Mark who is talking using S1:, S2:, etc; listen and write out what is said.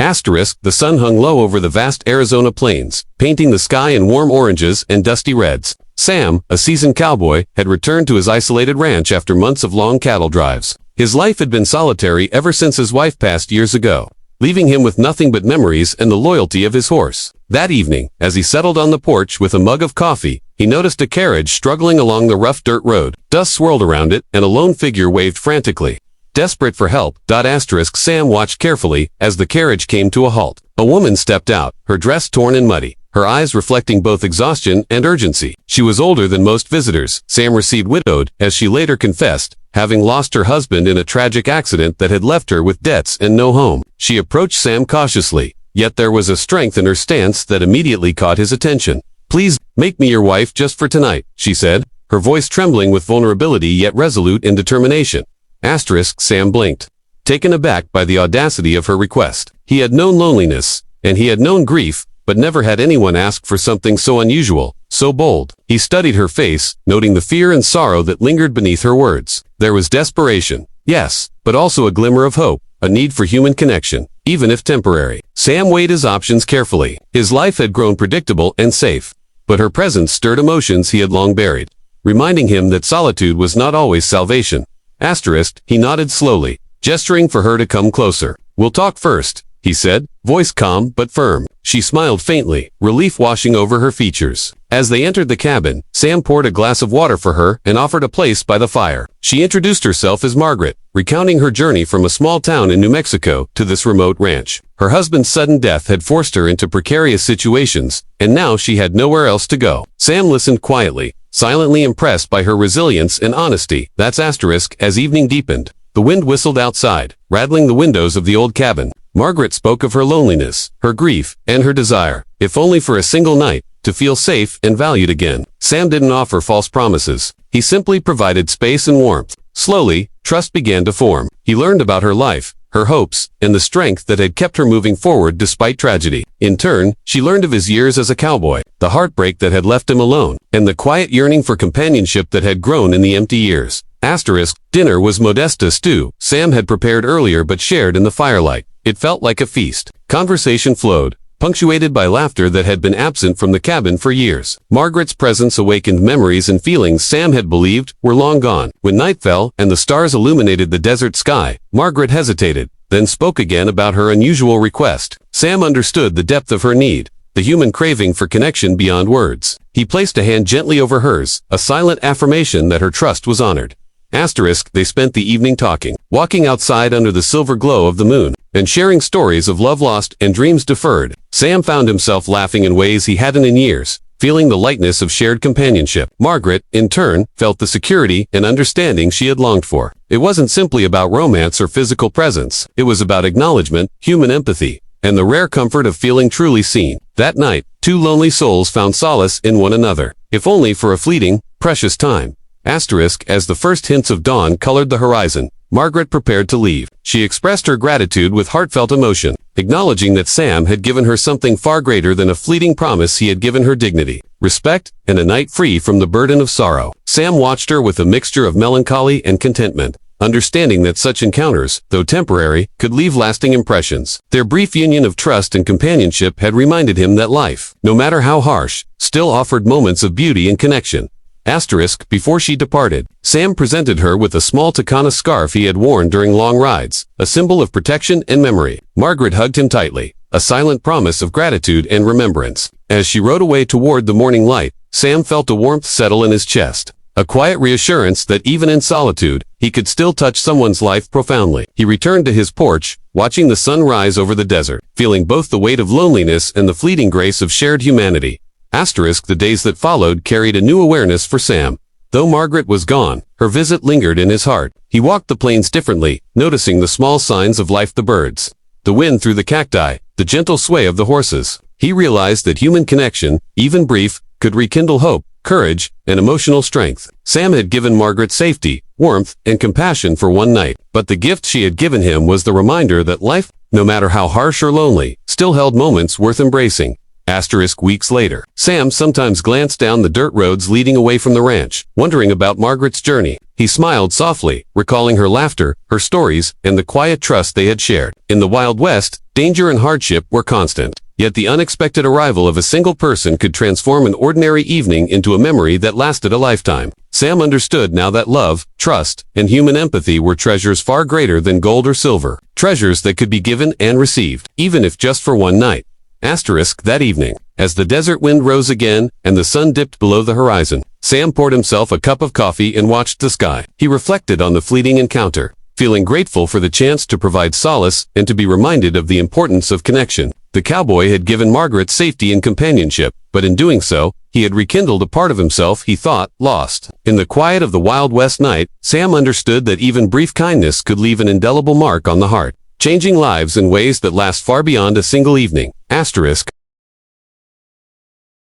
S1: The sun hung low over the vast Arizona plains, painting the sky in warm oranges and dusty reds. Sam, a seasoned cowboy, had returned to his isolated ranch after months of long cattle drives. His life had been solitary ever since his wife passed years ago, leaving him with nothing but memories and the loyalty of his horse. That evening, as he settled on the porch with a mug of coffee, he noticed a carriage struggling along the rough dirt road. Dust swirled around it, and a lone figure waved frantically. Desperate for help, Sam watched carefully as the carriage came to a halt. A woman stepped out, her dress torn and muddy, her eyes reflecting both exhaustion and urgency. She was older than most visitors. Sam received widowed, as she later confessed, having lost her husband in a tragic accident that had left her with debts and no home. She approached Sam cautiously, yet there was a strength in her stance that immediately caught his attention. "Please, make me your wife just for tonight," she said, her voice trembling with vulnerability yet resolute in determination. Sam blinked, taken aback by the audacity of her request. He had known loneliness, and he had known grief, but never had anyone ask for something so unusual, so bold. He studied her face, noting the fear and sorrow that lingered beneath her words. There was desperation, yes, but also a glimmer of hope, a need for human connection, even if temporary. Sam weighed his options carefully. His life had grown predictable and safe, but her presence stirred emotions he had long buried, reminding him that solitude was not always salvation. He nodded slowly, gesturing for her to come closer. "We'll talk first," he said, voice calm but firm. She smiled faintly, relief washing over her features. As they entered the cabin, Sam poured a glass of water for her and offered a place by the fire. She introduced herself as Margaret, recounting her journey from a small town in New Mexico to this remote ranch. Her husband's sudden death had forced her into precarious situations, and now she had nowhere else to go. Sam listened quietly, silently impressed by her resilience and honesty. As evening deepened, the wind whistled outside, rattling the windows of the old cabin. Margaret spoke of her loneliness, her grief, and her desire, if only for a single night, to feel safe and valued again. Sam didn't offer false promises. He simply provided space and warmth. Slowly, trust began to form. He learned about her life, her hopes, and the strength that had kept her moving forward despite tragedy. In turn, she learned of his years as a cowboy, the heartbreak that had left him alone, and the quiet yearning for companionship that had grown in the empty years. Dinner was modesta stew Sam had prepared earlier but shared in the firelight. It felt like a feast. Conversation flowed, punctuated by laughter that had been absent from the cabin for years. Margaret's presence awakened memories and feelings Sam had believed were long gone. When night fell and the stars illuminated the desert sky, Margaret hesitated, then spoke again about her unusual request. Sam understood the depth of her need, the human craving for connection beyond words. He placed a hand gently over hers, a silent affirmation that her trust was honored. They spent the evening talking, walking outside under the silver glow of the moon, and sharing stories of love lost and dreams deferred. Sam found himself laughing in ways he hadn't in years, feeling the lightness of shared companionship. Margaret, in turn, felt the security and understanding she had longed for. It wasn't simply about romance or physical presence. It was about acknowledgement, human empathy, and the rare comfort of feeling truly seen. That night, two lonely souls found solace in one another, if only for a fleeting, precious time. As the first hints of dawn colored the horizon, Margaret prepared to leave. She expressed her gratitude with heartfelt emotion, acknowledging that Sam had given her something far greater than a fleeting promise. He had given her dignity, respect, and a night free from the burden of sorrow. Sam watched her with a mixture of melancholy and contentment, understanding that such encounters, though temporary, could leave lasting impressions. Their brief union of trust and companionship had reminded him that life, no matter how harsh, still offered moments of beauty and connection. Before she departed, Sam presented her with a small Takana scarf he had worn during long rides, a symbol of protection and memory. Margaret hugged him tightly, a silent promise of gratitude and remembrance. As she rode away toward the morning light, Sam felt a warmth settle in his chest, a quiet reassurance that even in solitude, he could still touch someone's life profoundly. He returned to his porch, watching the sun rise over the desert, feeling both the weight of loneliness and the fleeting grace of shared humanity. The days that followed carried a new awareness for Sam. Though Margaret was gone, her visit lingered in his heart. He walked the plains differently, noticing the small signs of life, the birds, the wind through the cacti, the gentle sway of the horses. He realized that human connection, even brief, could rekindle hope, courage, and emotional strength. Sam had given Margaret safety, warmth, and compassion for one night, but the gift she had given him was the reminder that life, no matter how harsh or lonely, still held moments worth embracing. Weeks later, Sam sometimes glanced down the dirt roads leading away from the ranch, wondering about Margaret's journey. He smiled softly, recalling her laughter, her stories, and the quiet trust they had shared. In the Wild West, danger and hardship were constant. Yet the unexpected arrival of a single person could transform an ordinary evening into a memory that lasted a lifetime. Sam understood now that love, trust, and human empathy were treasures far greater than gold or silver. Treasures that could be given and received, even if just for one night. That evening, as the desert wind rose again and the sun dipped below the horizon, Sam poured himself a cup of coffee and watched the sky. He reflected on the fleeting encounter, feeling grateful for the chance to provide solace and to be reminded of the importance of connection. The cowboy had given Margaret safety and companionship, but in doing so, he had rekindled a part of himself he thought lost. In the quiet of the Wild West night, Sam understood that even brief kindness could leave an indelible mark on the heart, changing lives in ways that last far beyond a single evening.